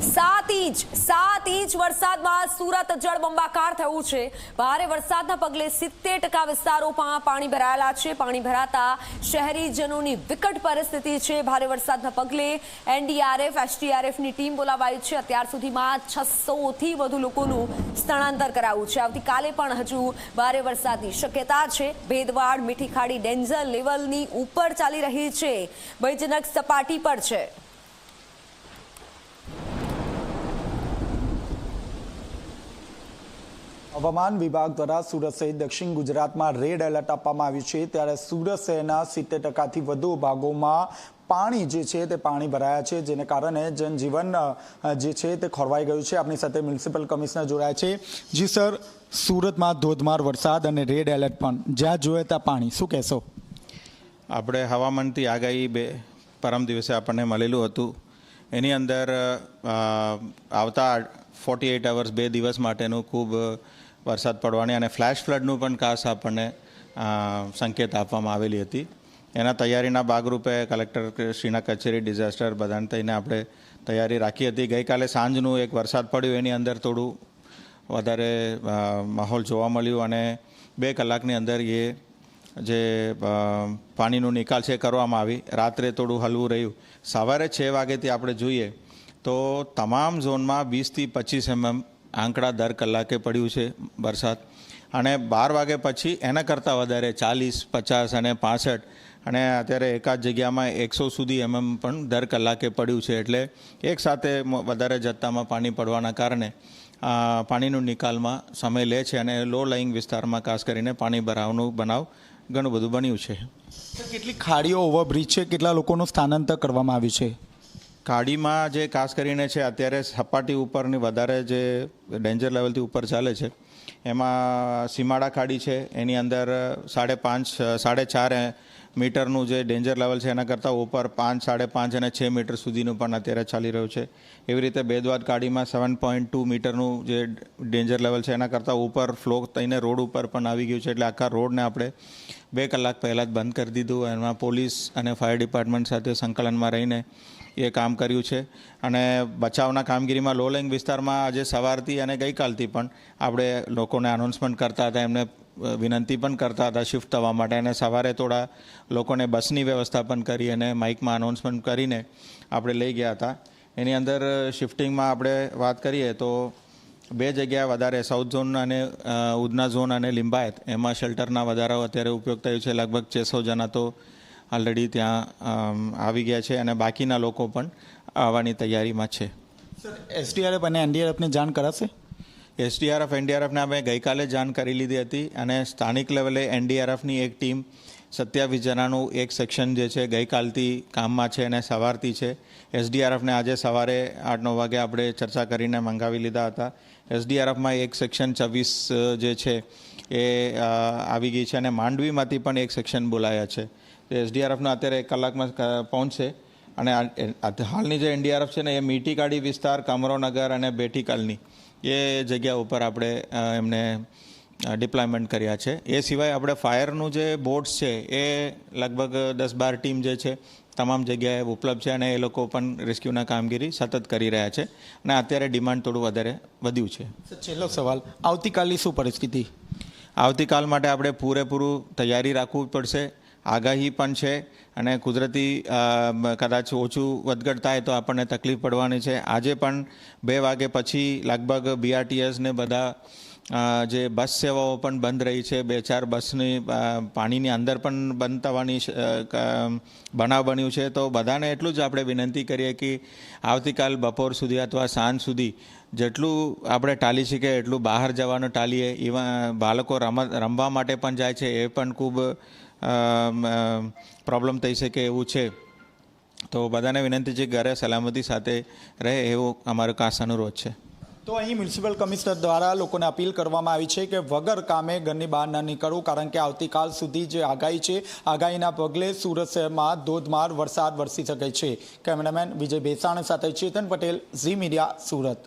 સાત ઇંચ વરસાદમાં સુરત જળબંબાકાર થયું છે। ભારે વરસાદના પગલે 70% વિસ્તારોમાં પાણી ભરાયેલા છે। પાણી ભરાતા શહેરીજનોની વિકટ પરિસ્થિતિ છે। ભારે વરસાદના પગલે એનડીઆરએફ એસડીઆરએફની ટીમ બોલાવાઈ છે। અત્યાર સુધીમાં 600થી વધુ લોકોનું સ્થળાંતર કરાયું છે। આવતીકાલે પણ હજુ ભારે વરસાદની શક્યતા છે। ભેદવાડ મીઠી ખાડી ડેન્જર લેવલની ઉપર ચાલી રહી છે, ભયજનક સપાટી પર છે। હવામાન વિભાગ દ્વારા સુરત સહિત દક્ષિણ ગુજરાતમાં રેડ એલર્ટ આપવામાં આવ્યું છે। ત્યારે સુરત શહેરના 70%થી વધુ ભાગોમાં પાણી જે છે તે પાણી ભરાયા છે, જેને કારણે જનજીવન જે છે તે ખોરવાઈ ગયું છે। આપણી સાથે મ્યુનિસિપલ કમિશનર જોડાયા છે। જી સર, સુરતમાં ધોધમાર વરસાદ અને રેડ એલર્ટ પણ, જ્યાં જોઈએ ત્યાં પાણી, શું કહેશો? આપણે હવામાનથી આગાહી પરમ દિવસે આપણને મળેલું હતું। એની અંદર આવતા 48 અવર્સ 2 દિવસ માટેનું ખૂબ વરસાદ પડવાની અને ફ્લેશ ફ્લડનું પણ ખાસ આપણને સંકેત આપવામાં આવેલી હતી। એના તૈયારીના ભાગરૂપે કલેક્ટર શ્રીના કચેરી ડિઝાસ્ટર બધાને થઈને આપણે તૈયારી રાખી હતી। ગઈકાલે સાંજનું એક વરસાદ પડ્યો, એની અંદર થોડું વધારે માહોલ જોવા મળ્યું અને 2 કલાકની અંદર એ જે પાણીનું નિકાલ છે કરવામાં આવી। રાત્રે થોડું હલવું રહ્યું। સવારે 6 વાગ્યાથી આપણે જોઈએ તો તમામ ઝોનમાં 20થી 25 mm આંકડા દર કલાકે પડ્યું છે વરસાદ, અને 12 વાગ્યા પછી એના કરતાં વધારે 40, 50 અને 65, અને અત્યારે એકાદ જગ્યામાં 100 સુધી પણ દર કલાકે પડ્યું છે। એટલે એકસાથે વધારે જથ્થામાં પાણી પડવાના કારણે પાણીનું નિકાલમાં સમય લે છે અને લો લાઇંગ વિસ્તારમાં ખાસ કરીને પાણી ભરાવનું બનાવ ઘણું બધું બન્યું છે। કેટલી ખાડીઓ ઓવરબ્રિજ છે, કેટલા લોકોનું સ્થાનાંતર કરવામાં આવ્યું છે? ખાડીમાં જે ખાસ કરીને છે અત્યારે સપાટી ઉપરની વધારે જે ડેન્જર લેવલથી ઉપર ચાલે છે, એમાં સીમાડા ખાડી છે, એની અંદર 5.5-4.5 મીટરનું જે ડેન્જર લેવલ છે એના કરતાં ઉપર 5, 5.5 અને 6 મીટર સુધીનું પણ અત્યારે ચાલી રહ્યું છે। એવી રીતે બેદવાદ ખાડીમાં 7.2 મીટરનું જે ડેન્જર લેવલ છે એના કરતાં ઉપર ફ્લો થઈને રોડ ઉપર પણ આવી ગયું છે। એટલે આખા રોડને આપણે 2 કલાક પહેલાં જ બંધ કરી દીધું। એમાં પોલીસ અને ફાયર ડિપાર્ટમેન્ટ સાથે સંકલનમાં રહીને એ કામ કર્યું છે અને બચાવના કામગીરીમાં લો લાઇંગ વિસ્તારમાં આજે સવારથી અને ગઈકાલથી પણ આપણે લોકોને અનાઉન્સમેન્ટ કરતા હતા, એમને વિનંતી પણ કરતા હતા શિફ્ટ થવા માટે, અને સવારે થોડા લોકોને બસની વ્યવસ્થા પણ કરી અને માઇકમાં અનાઉન્સમેન્ટ કરીને આપણે લઈ ગયા હતા। એની અંદર શિફ્ટિંગમાં આપણે વાત કરીએ તો 2 જગ્યાએ વધારે સાઉથ ઝોન અને ઉધના ઝોન અને લિંબાયત, એમાં શેલ્ટરના વધારો અત્યારે ઉપયોગ થયો છે। લગભગ 600 જણા તો ઓલરેડી ત્યાં આવી ગયા છે અને બાકીના લોકો પણ આવવાની તૈયારીમાં છે। સર, એસડીઆરએફ અને એનડીઆરએફને જાણ કરાશે? એસડીઆરએફ એનડીઆરએફને અમે ગઈકાલે જાણ કરી લીધી હતી અને સ્થાનિક લેવલે એનડીઆરએફની એક ટીમ 27 જણાનું એક સેક્શન જે છે ગઈકાલથી કામમાં છે અને સવારથી છે। એસડીઆરએફને આજે સવારે 8-9 વાગે આપણે ચર્ચા કરીને મંગાવી લીધા હતા। એસડીઆરએફમાં એક સેક્શન 26 જે છે એ આવી ગઈ છે અને માંડવીમાંથી પણ એક સેક્શન બોલાયા છે। એસડીઆરએફનો અત્યારે 1 કલાકમાં પહોંચશે અને હાલની જે એનડીઆરએફ છે ને એ મીઠી ખાડી વિસ્તાર, કમરોનગર અને બેઠી કાલની એ જગ્યા ઉપર આપણે એમને ડિપ્લોયમેન્ટ કર્યા છે। એ સિવાય આપણે ફાયરનું જે બોટ્સ છે એ લગભગ 10-12 ટીમ જે છે તમામ જગ્યાએ ઉપલબ્ધ છે અને એ લોકો પણ રેસ્ક્યુના કામગીરી સતત કરી રહ્યા છે અને અત્યારે ડિમાન્ડ થોડું વધારે વધ્યું છે। છેલ્લો સવાલ, આવતીકાલની શું પરિસ્થિતિ? આવતીકાલ માટે આપણે પૂરેપૂરું તૈયારી રાખવું પડશે। આગાહી પણ છે અને કુદરતી કદાચ ઓછું વધઘટ થાય તો આપણને તકલીફ પડવાની છે। આજે પણ 2 વાગે પછી લગભગ બીઆરટીએસ ને બધા જે બસ સેવાઓ પણ બંધ રહી છે। 2-4 બસની પાણીની અંદર પણ બંધ થવાની બનાવ બન્યું છે। તો બધાને એટલું જ આપણે વિનંતી કરીએ કે આવતીકાલ બપોર સુધી અથવા સાંજ સુધી જેટલું આપણે ટાળી શકીએ એટલું બહાર જવાનું ટાળીએ। ઇવન બાળકો રમવા માટે પણ જાય છે, એ પણ ખૂબ પ્રોબ્લેમ થઈ શકે એવું છે। તો બધાને વિનંતી છે ઘરે સલામતી સાથે રહે એવો અમારો ખાસ અનુરોધ છે। તો અહીં મ્યુનિસિપલ કમિશનર દ્વારા લોકોને અપીલ કરવામાં આવી છે કે વગર કામે ઘરની બહાર ન નીકળવું, કારણ કે આવતીકાલ સુધી જે આગાહી છે, આગાહીના પગલે સુરત શહેરમાં ધોધમાર વરસાદ વરસી શકે છે। કેમેરામેન વિજય બેસાણ સાથે ચેતન પટેલ, ઝી મીડિયા, સુરત।